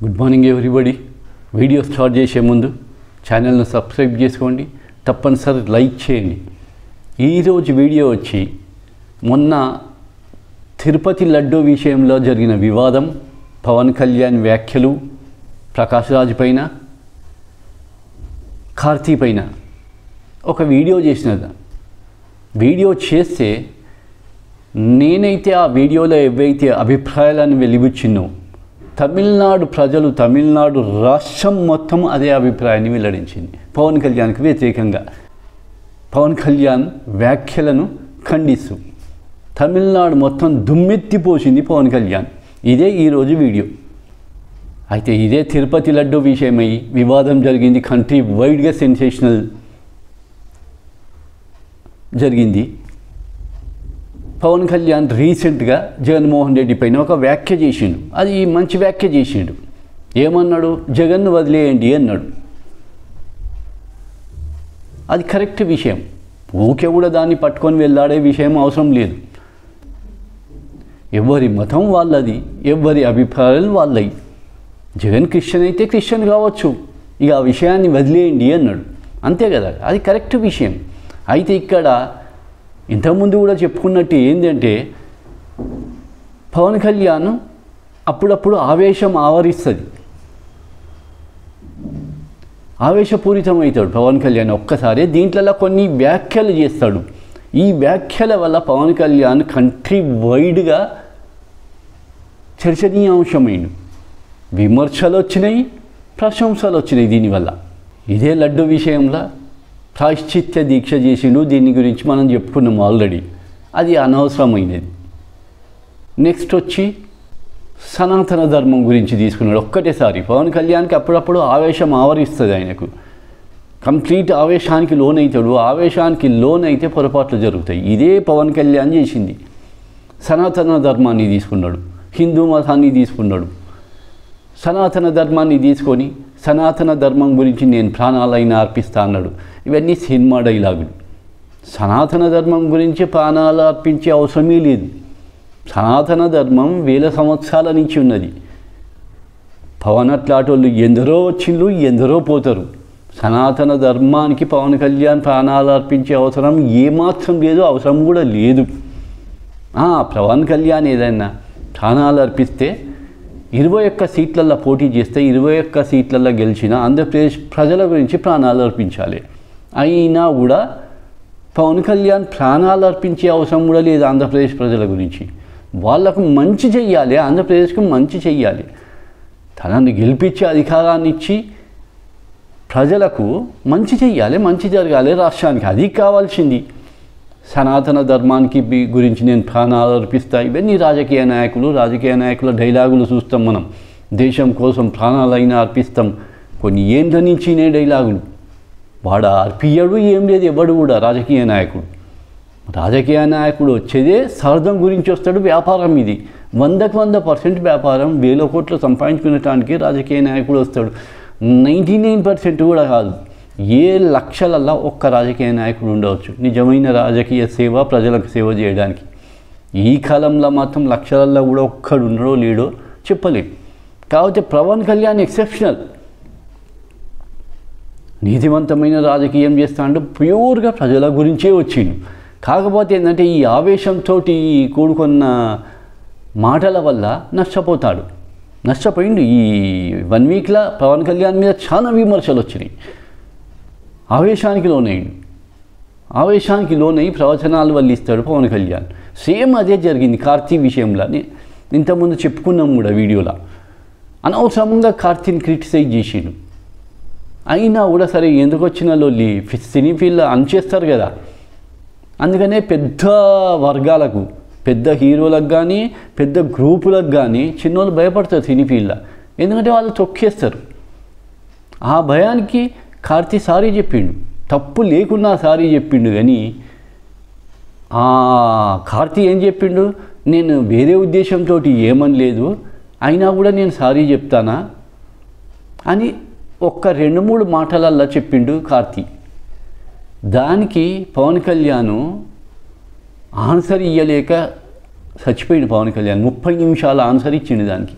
Good morning everybody. Video start చేసే ముందు ఛానల్ను సబ్స్క్రైబ్ చేసుకోండి, తప్పనిసరి లైక్ చేయండి. ఈరోజు వీడియో వచ్చి మొన్న తిరుపతి లడ్డూ విషయంలో జరిగిన వివాదం, పవన్ కళ్యాణ్ వ్యాఖ్యలు, ప్రకాష్ రాజ్ పైన, కార్తీ పైన ఒక వీడియో వీడియో చేస్తే నేనైతే ఆ వీడియోలో ఏవైతే అభిప్రాయాలను వెలిబుచ్చినో తమిళనాడు ప్రజలు, తమిళనాడు రాష్ట్రం మొత్తం అదే అభిప్రాయాన్ని వెల్లడించింది. పవన్ కళ్యాణ్కి వ్యతిరేకంగా, పవన్ కళ్యాణ్ వ్యాఖ్యలను ఖండిస్తూ తమిళనాడు మొత్తం దుమ్మెత్తిపోసింది పవన్ కళ్యాణ్. ఇదే ఈరోజు వీడియో. అయితే ఇదే తిరుపతి లడ్డు విషయమై వివాదం జరిగింది, కంట్రీ వైడ్గా సెన్సేషనల్ జరిగింది. పవన్ కళ్యాణ్ రీసెంట్గా జగన్మోహన్ రెడ్డి పైన ఒక వ్యాఖ్య చేసిండు. అది మంచి వ్యాఖ్య చేసిండు. ఏమన్నాడు? జగన్ను వదిలేయండి అన్నాడు. అది కరెక్ట్ విషయం. ఊకే కూడా దాన్ని పట్టుకొని వెళ్ళాడే విషయం అవసరం లేదు. ఎవరి మతం వాళ్ళది, ఎవరి అభిప్రాయాలు వాళ్ళవి. జగన్ క్రిస్టియన్ అయితే క్రిస్టియన్ కావచ్చు, ఇక ఆ విషయాన్ని వదిలేయండి అన్నాడు. అంతే కదా, అది కరెక్ట్ విషయం. అయితే ఇక్కడ ఇంతకుముందు కూడా చెప్పుకున్నట్టు ఏంటంటే, పవన్ కళ్యాణ్ అప్పుడప్పుడు ఆవేశం ఆవరిస్తుంది, ఆవేశపూరితమవుతాడు పవన్ కళ్యాణ్ ఒక్కసారి. దీంట్లో కొన్ని వ్యాఖ్యలు చేస్తాడు. ఈ వ్యాఖ్యల వల్ల పవన్ కళ్యాణ్ కంట్రీ వైడ్గా చర్చనీయాంశమైన విమర్శలు వచ్చినాయి, ప్రశంసలు వచ్చినాయి. దీనివల్ల ఇదే లడ్డు విషయంలో ప్రాయశ్చిత్య దీక్ష చేసిండు. దీని గురించి మనం చెప్పుకున్నాం ఆల్రెడీ, అది అనవసరమైనది. నెక్స్ట్ వచ్చి సనాతన ధర్మం గురించి తీసుకున్నాడు ఒక్కటేసారి. పవన్ కళ్యాణ్కి అప్పుడప్పుడు ఆవేశం ఆవరిస్తుంది, ఆయనకు కంప్లీట్ ఆవేశానికి లోన్ అవుతాడు. ఆవేశానికి లోన్ అయితే పొరపాట్లు జరుగుతాయి. ఇదే పవన్ కళ్యాణ్ చేసింది. సనాతన ధర్మాన్ని తీసుకున్నాడు, హిందూ మతాన్ని తీసుకున్నాడు. సనాతన ధర్మాన్ని తీసుకొని సనాతన ధర్మం గురించి నేను ప్రాణాలైనా అర్పిస్తా అన్నాడు. ఇవన్నీ సినిమా డైలాగులు. సనాతన ధర్మం గురించి ప్రాణాలు అర్పించే అవసరమే లేదు. సనాతన ధర్మం వేల సంవత్సరాల నుంచి ఉన్నది. పవన్ అట్లాటోళ్ళు ఎందరో వచ్చిండ్రు, ఎందరో పోతారు. సనాతన ధర్మానికి పవన్ కళ్యాణ్ ప్రాణాలు అర్పించే అవసరం ఏమాత్రం లేదు, అవసరం కూడా లేదు. పవన్ కళ్యాణ్ ఏదైనా ప్రాణాలు అర్పిస్తే 21 సీట్లలో పోటీ చేస్తే 21 సీట్లలో గెలిచిన ఆంధ్రప్రదేశ్ ప్రజల గురించి ప్రాణాలు అర్పించాలి. అయినా కూడా పవన్ కళ్యాణ్ ప్రాణాలు అర్పించే అవసరం కూడా లేదు ఆంధ్రప్రదేశ్ ప్రజల గురించి. వాళ్లకు మంచి చెయ్యాలి, ఆంధ్రప్రదేశ్కు మంచి చెయ్యాలి. తనని గెలిపించే అధికారాన్ని ఇచ్చి ప్రజలకు మంచి చెయ్యాలి, మంచి జరగాలి రాష్ట్రానికి. అది కావాల్సింది. సనాతన ధర్మానికి గురించి నేను ప్రాణాలు అర్పిస్తా, ఇవన్నీ రాజకీయ నాయకుల డైలాగులు చూస్తాం మనం. దేశం కోసం ప్రాణాలైనా అర్పిస్తాం. కొన్ని ఏండ్ల నుంచి డైలాగులు. వాడు అర్పియడు, ఏం లేదు ఎవడు కూడా. రాజకీయ నాయకుడు వచ్చేదే స్వార్థం గురించి వస్తాడు. వ్యాపారం ఇది 100% వ్యాపారం. 1000 కోట్లు సంపాదించుకునేటానికి రాజకీయ నాయకుడు వస్తాడు. 99% కూడా కాదు, ఏ లక్షలల్లో ఒక్క రాజకీయ నాయకుడు ఉండవచ్చు నిజమైన రాజకీయ సేవ, ప్రజలకు సేవ చేయడానికి. ఈ కాలంలో మాత్రం లక్షలల్లో కూడా ఒక్కడు ఉండడో లేడో చెప్పలేం. కాకపోతే పవన్ కళ్యాణ్ ఎక్సెప్షనల్. నీతివంతమైన రాజకీయం చేస్తాడు, ప్యూర్గా ప్రజల గురించే వచ్చిండు. కాకపోతే ఏంటంటే ఈ ఆవేశంతో కూడుకున్న మాటల వల్ల నష్టపోయిండు. ఈ 1 వీక్లో పవన్ కళ్యాణ్ మీద చాలా విమర్శలు వచ్చినాయి. ఆవేశానికి లోనై ప్రవచనాలు వల్లిస్తాడు పవన్ కళ్యాణ్. సేమ్ అదే జరిగింది కార్తీ విషయంలో. ఇంతకుముందు చెప్పుకున్నాం కూడా వీడియోలో. అనవసరంగా కార్తీని క్రిటిసైజ్ చేసిండు. అయినా కూడా సరే, ఎందుకు వచ్చిన లొల్లి, సినీ ఫీల్డ్ అనిచేస్తారు కదా. అందుకనే పెద్ద వర్గాలకు, పెద్ద హీరోలకు కానీ, పెద్ద గ్రూపులకు కానీ చిన్నోళ్ళు భయపడతారు సినీ ఫీల్డ్లో. ఎందుకంటే వాళ్ళు తొక్కేస్తారు. ఆ భయానికి కార్తీ సారీ చెప్పిండు, తప్పు లేకున్నా సారీ చెప్పిండు. కానీ కార్తీ ఏం చెప్పిండు? నేను వేరే ఉద్దేశంతో ఏమని లేదు, అయినా కూడా నేను సారీ చెప్తానా అని ఒక్క 2-3 మాటలల్లా చెప్పిండు కార్తీ. దానికి పవన్ కళ్యాణ్ ఆన్సర్ ఇయ్యలేక చచ్చిపోయిండు. పవన్ కళ్యాణ్ 30 నిమిషాల ఆన్సర్ ఇచ్చిండు దానికి.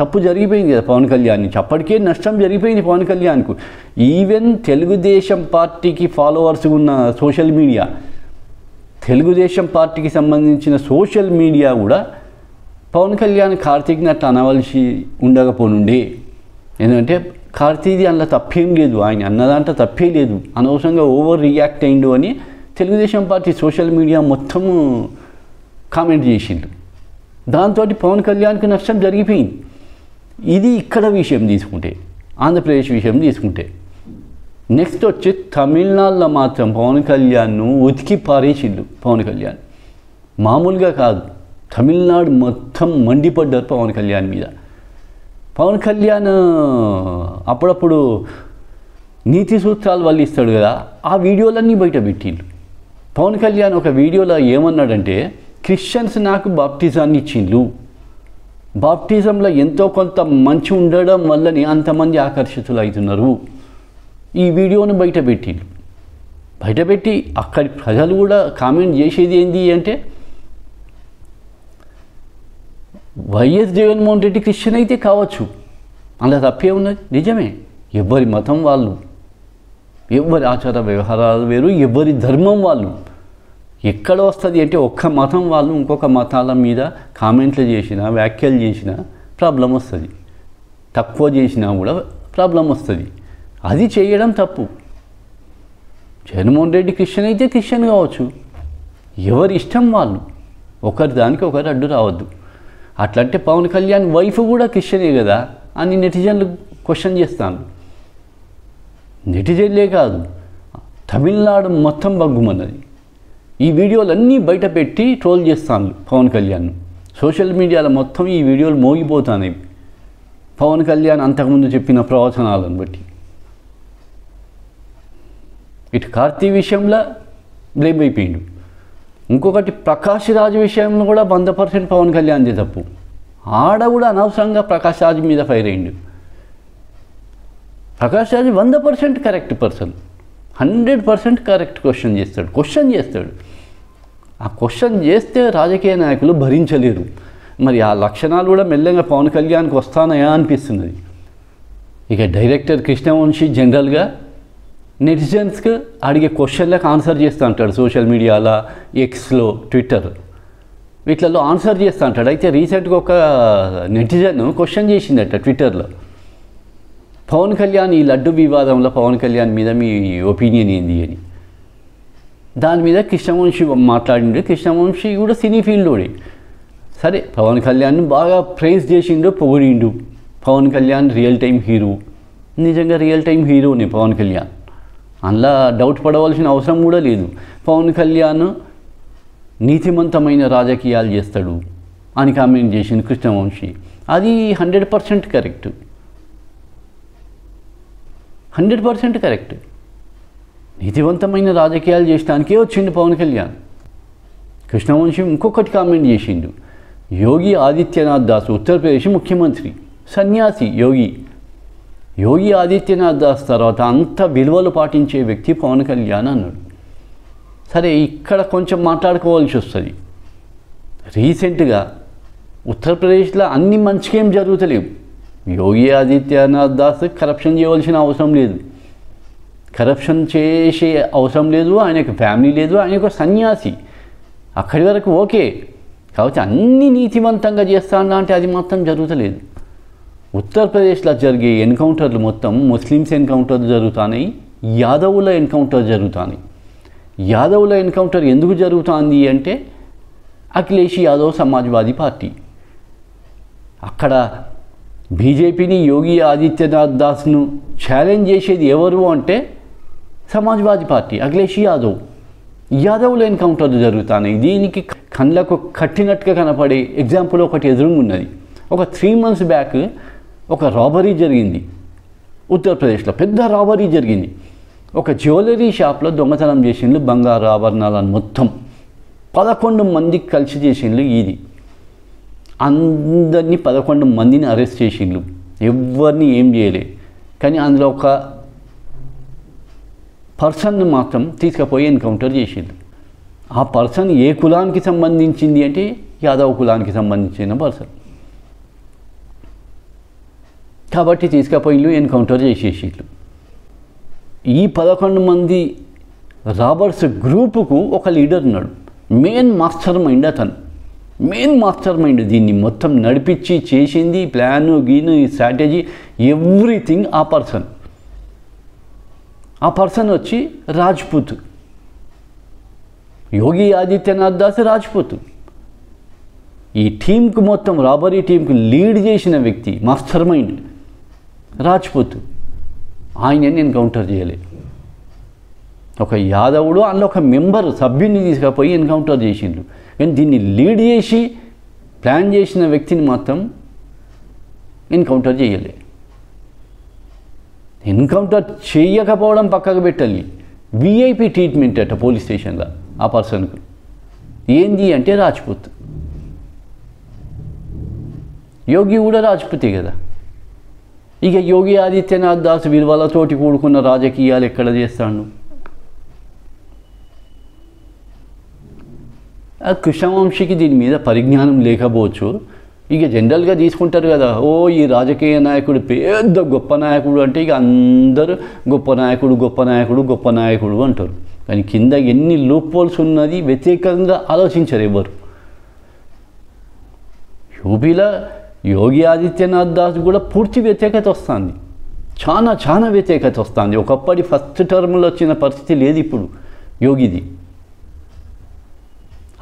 తప్పు జరిగిపోయింది కదా పవన్ కళ్యాణ్ నుంచి. అప్పటికే నష్టం జరిగిపోయింది పవన్ కళ్యాణ్కు. ఈవెన్ తెలుగుదేశం పార్టీకి ఫాలోవర్స్ ఉన్న సోషల్ మీడియా, తెలుగుదేశం పార్టీకి సంబంధించిన సోషల్ మీడియా కూడా పవన్ కళ్యాణ్ కార్తీక్ని అట్లా అనవలసి ఉండకపోనుండే. ఎందుకంటే కార్తీది అందులో తప్పేం లేదు, ఆయన అన్నదాంట్లో తప్పే లేదు, అనవసరంగా ఓవర్ రియాక్ట్ అయిండు అని తెలుగుదేశం పార్టీ సోషల్ మీడియా మొత్తము కామెంట్ చేసిండు. దాంతో పవన్ కళ్యాణ్కి నష్టం జరిగిపోయింది. ఇది ఇక్కడ విషయం తీసుకుంటే, ఆంధ్రప్రదేశ్ విషయం తీసుకుంటే, నెక్స్ట్ వచ్చి తమిళనాడులో మాత్రం పవన్ కళ్యాణ్ను ఉతికి పారేసిండు. పవన్ కళ్యాణ్ మామూలుగా కాదు, తమిళనాడు మొత్తం మండిపడ్డారు పవన్ కళ్యాణ్ మీద. పవన్ కళ్యాణ్ అప్పుడప్పుడు నీతి సూత్రాలు వల్ల ఇస్తాడు కదా, ఆ వీడియోలన్నీ బయట పెట్టిండు. పవన్ కళ్యాణ్ ఒక వీడియోలో ఏమన్నాడంటే, క్రిస్టియన్స్ నాకు బాప్టిజాన్ని ఇచ్చిండ్రు, బాప్టిజంలో ఎంతో కొంత మంచి ఉండడం వల్లనే అంతమంది ఆకర్షితులు అవుతున్నారు. ఈ వీడియోను బయటపెట్టిండు. బయటపెట్టి అక్కడి ప్రజలు కూడా కామెంట్ చేసేది ఏంటి అంటే, వైఎస్ జగన్మోహన్ రెడ్డి క్రిస్టియన్ అయితే కావచ్చు, అలా తప్పే ఉన్నది, నిజమే. ఎవరి మతం వాళ్ళు, ఎవరి ఆచార వ్యవహారాలు వేరు, ఎవరి ధర్మం వాళ్ళు. ఎక్కడ వస్తుంది అంటే ఒక్క మతం వాళ్ళు ఇంకొక మతాల మీద కామెంట్లు చేసినా, వ్యాఖ్యలు చేసినా ప్రాబ్లం వస్తుంది, తక్కువ చేసినా కూడా ప్రాబ్లం వస్తుంది. అది చేయడం తప్పు. జగన్మోహన్ రెడ్డి క్రిస్టియన్ అయితే క్రిస్టియన్ కావచ్చు, ఎవరి ఇష్టం వాళ్ళు, ఒకరి దానికి ఒకరు అడ్డు రావద్దు. అట్లంటే పవన్ కళ్యాణ్ వైఫ్ కూడా క్రిస్టియనే కదా అని నెటిజన్లు క్వశ్చన్ చేస్తాను. నెటిజన్లే కాదు, తమిళనాడు మొత్తం బగ్గుమన్నది. ఈ వీడియోలన్నీ బయట పెట్టి ట్రోల్ చేస్తాను పవన్ కళ్యాణ్. సోషల్ మీడియాలో మొత్తం ఈ వీడియోలు మోగిపోతాయి పవన్ కళ్యాణ్ అంతకుముందు చెప్పిన ప్రవచనాలను బట్టి. ఇటు కార్తీ విషయంలో బ్లేమ్ అయిపోయిండు. ఇంకొకటి ప్రకాష్ రాజ్ విషయంలో కూడా 100% పవన్ కళ్యాణ్ది తప్పు. ఆడ కూడా అనవసరంగా ప్రకాష్ రాజ్ మీద ఫైర్ అయ్యిండు. Prakash Raj 100% correct person, 100% correct question చేస్తాడు. ఆ క్వశ్చన్ చేస్తే రాజకీయ నాయకులు భరించలేరు. మరి ఆ లక్షణాలు కూడా మెల్లగా పవన్ కళ్యాణ్కి వస్తానయా అనిపిస్తున్నది. ఇక డైరెక్టర్ కృష్ణవంశీ జనరల్గా నెటిజన్స్కి అడిగే క్వశ్చన్లకు ఆన్సర్ చేస్తూ ఉంటాడు. సోషల్ మీడియాలో, ఎక్స్లో, ట్విట్టర్ వీటిలలో ఆన్సర్ చేస్తూ ఉంటాడు. అయితే రీసెంట్గా ఒక నెటిజన్ క్వశ్చన్ చేసిందట ట్విట్టర్లో, పవన్ కళ్యాణ్ ఈ లడ్డు వివాదంలో పవన్ కళ్యాణ్ మీద మీ ఒపీనియన్ ఏంది అని. దాని మీద కృష్ణవంశీ మాట్లాడిండు. కృష్ణవంశీ కూడా సినీ ఫీల్డ్లోడే. సరే, పవన్ కళ్యాణ్ని బాగా ప్రైజ్ చేసిండు, పొగిడిండు. Pawan Kalyan real time hero, నిజంగా రియల్ టైం హీరోనే పవన్ కళ్యాణ్, అందులో డౌట్ పడవలసిన అవసరం కూడా లేదు. పవన్ కళ్యాణ్ నీతిమంతమైన రాజకీయాలు చేస్తాడు అని కామెంట్ చేసింది కృష్ణవంశీ. అది 100% కరెక్ట్, 100% కరెక్ట్. నీతివంతమైన రాజకీయాలు చేయడానికే వచ్చిండు పవన్ కళ్యాణ్. కృష్ణవంశీ ఇంకొకటి కామెంట్ చేసిండు, యోగి ఆదిత్యనాథ్ దాస్ ఉత్తరప్రదేశ్ ముఖ్యమంత్రి, సన్యాసి యోగి ఆదిత్యనాథ్ దాస్ తర్వాత అంత విలువలు పాటించే వ్యక్తి పవన్ కళ్యాణ్ అన్నాడు. సరే, ఇక్కడ కొంచెం మాట్లాడుకోవాల్సి వస్తుంది. రీసెంట్గా ఉత్తరప్రదేశ్లో అన్ని మంచికేం జరుగుతలేవు. యోగి ఆదిత్యనాథ్ దాస్ కరప్షన్ చేయవలసిన అవసరం లేదు, కరప్షన్ చేసే అవసరం లేదు, ఆయనకు ఫ్యామిలీ లేదు, ఆయన ఒక సన్యాసి. అక్కడి వరకు ఓకే. కాబట్టి అన్ని నీతివంతంగా చేస్తాను అంటే అది మొత్తం జరుగుతలేదు. ఉత్తరప్రదేశ్లో జరిగే ఎన్కౌంటర్లు మొత్తం ముస్లిమ్స్ ఎన్కౌంటర్లు జరుగుతున్నాయి, యాదవుల ఎన్కౌంటర్ జరుగుతున్నాయి. యాదవుల ఎన్కౌంటర్ ఎందుకు జరుగుతుంది అంటే అఖిలేష్ యాదవ్ సమాజ్వాదీ పార్టీ. అక్కడ బీజేపీని, యోగి ఆదిత్యనాథ్ దాస్ను ఛాలెంజ్ చేసేది ఎవరు అంటే సమాజ్వాదీ పార్టీ, అఖిలేష్ యాదవ్ల ఎన్కౌంటర్లు జరుగుతున్నాయి. దీనికి కళ్ళకు కట్టినట్టుగా కనపడే ఎగ్జాంపుల్ ఒకటి ఎదురుగున్నది. ఒక 3 months బ్యాక్ ఒక రాబరీ జరిగింది ఉత్తరప్రదేశ్లో, పెద్ద రాబరీ జరిగింది. ఒక జ్యువెలరీ షాప్లో దొంగతనం చేసిండ్రు, బంగారు ఆభరణాలను మొత్తం 11 మందికి కలిసి చేసిండ్రు. ఇది అందరినీ 11 మందిని అరెస్ట్ చేసిండ్రు, ఎవరిని ఏం చేయలే. కానీ అందులో ఒక పర్సన్ను మాత్రం తీసుకుపోయి ఎన్కౌంటర్ చేసిండ్రు. ఆ పర్సన్ ఏ కులానికి సంబంధించింది అంటే యాదవ్ కులానికి సంబంధించిన పర్సన్. కాబట్టి తీసుకుపోయిళ్ళు ఎన్కౌంటర్ చేసేసిళ్ళు. ఈ 11 మంది రాబర్స్ గ్రూపుకు ఒక లీడర్ ఉన్నాడు, మెయిన్ మాస్టర్ మైండ్ అతను. మెయిన్ మాస్టర్ మైండ్ దీన్ని మొత్తం నడిపించి చేసింది, ప్లాను గీను స్ట్రాటజీ ఎవ్రీథింగ్ ఆ పర్సన్ వచ్చి రాజ్పుత్. యోగి ఆదిత్యనాథ్ దాస్ రాజ్పుత్. ఈ టీంకు మొత్తం రాబరీ టీంకు లీడ్ చేసిన వ్యక్తి మాస్టర్ మైండ్ రాజ్పుత్. ఆయనని ఎన్కౌంటర్ చేయలే. ఒక యాదవుడు అందులో ఒక మెంబర్ సభ్యుని తీసుకుపోయి ఎన్కౌంటర్ చేసిండ్రు. కానీ దీన్ని లీడ్ చేసి ప్లాన్ చేసిన వ్యక్తిని మాత్రం ఎన్కౌంటర్ చేయలే. ఎన్కౌంటర్ చేయకపోవడం పక్కకు పెట్టాలి, విఐపి ట్రీట్మెంట్ అట పోలీస్ స్టేషన్లో ఆ పర్సన్కు. ఏంది అంటే రాజ్పుత్. యోగి కూడా రాజ్పుతే కదా. ఇక యోగి ఆదిత్యనాథ్ దాస్ విలువలతోటి కూడుకున్న రాజకీయాలు ఎక్కడ చేస్తాడు? ఆ కృష్ణవంశీకి దీని మీద పరిజ్ఞానం లేకపోవచ్చు. ఇక జనరల్గా తీసుకుంటారు కదా, ఓ ఈ రాజకీయ నాయకుడు పెద్ద గొప్ప నాయకుడు అంటే ఇక అందరూ గొప్ప నాయకుడు గొప్ప నాయకుడు గొప్ప నాయకుడు అంటారు. కానీ కింద ఎన్ని లూప్ హోల్స్ ఉన్నది వ్యతిరేకంగా ఆలోచించరు ఎవరు. యూపీలో యోగి ఆదిత్యనాథ్ దాస్ కూడా పూర్తి వ్యతిరేకత వస్తుంది, చాలా వ్యతిరేకత వస్తుంది. ఒకప్పటి ఫస్ట్ టర్మ్లో వచ్చిన పరిస్థితి లేదు ఇప్పుడు యోగిది.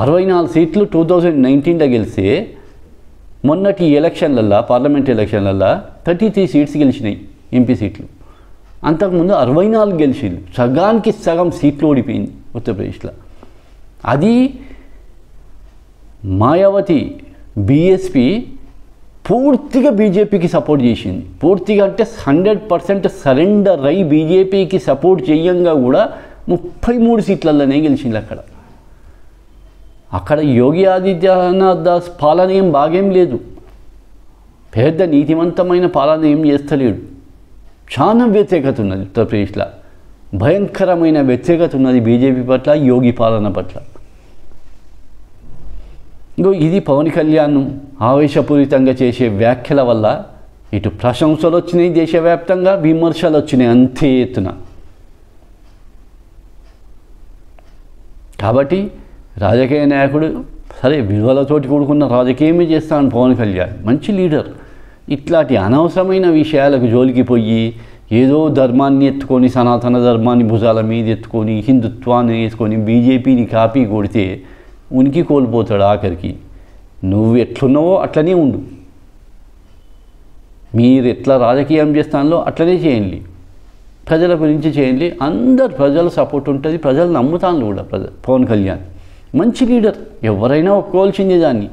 64 సీట్లు 2019లో గెలిస్తే మొన్నటి ఎలక్షన్లల్లో పార్లమెంట్ ఎలక్షన్లల్లో 33 సీట్స్ గెలిచినాయి ఎంపీ సీట్లు. అంతకుముందు 64 గెలిచింది. సగానికి సగం సీట్లు ఓడిపోయింది ఉత్తరప్రదేశ్లో. అది మాయావతి బీఎస్పీ పూర్తిగా బీజేపీకి సపోర్ట్ చేసింది. పూర్తిగా అంటే 100% సరెండర్ అయి బీజేపీకి సపోర్ట్ చేయంగా కూడా 33 సీట్లలోనే గెలిచింది. అక్కడ యోగి ఆదిత్యనాథ్ దాస్ పాలన ఏం బాగేం లేదు, పెద్ద నీతివంతమైన పాలన ఏం చేస్తలేడు. చాలా వ్యతిరేకత ఉన్నది ఉత్తరప్రదేశ్లో, భయంకరమైన వ్యతిరేకత ఉన్నది బీజేపీ పట్ల, యోగి పాలన పట్ల. ఇంకో ఇది పవన్ కళ్యాణ్ ఆవేశపూరితంగా చేసే వ్యాఖ్యల వల్ల ఇటు ప్రశంసలు వచ్చినాయి, దేశవ్యాప్తంగా విమర్శలు వచ్చినాయి అంతే ఎత్తున. కాబట్టి రాజకీయ నాయకుడు సరే విలువలతోటి కూడుకున్న రాజకీయమే చేస్తాను పవన్ కళ్యాణ్, మంచి లీడర్. ఇట్లాంటి అనవసరమైన విషయాలకు జోలికి పోయి ఏదో ధర్మాన్ని ఎత్తుకొని, సనాతన ధర్మాన్ని భుజాల మీద ఎత్తుకొని, హిందుత్వాన్ని వేసుకొని బీజేపీని కాపీ కొడితే ఉనికి కోల్పోతాడు. ఆఖరికి నువ్వు ఎట్లున్నావో అట్లనే ఉండు, మీరు ఎట్లా రాజకీయం చేస్తానో అట్లనే చేయండి, ప్రజల గురించి చేయండి. అందరు ప్రజల సపోర్ట్ ఉంటుంది, ప్రజలు నమ్ముతాను కూడా. పవన్ కళ్యాణ్ మంచి లీడర్, ఎవరైనా ఒప్పుకోవాల్సిందే దాన్ని.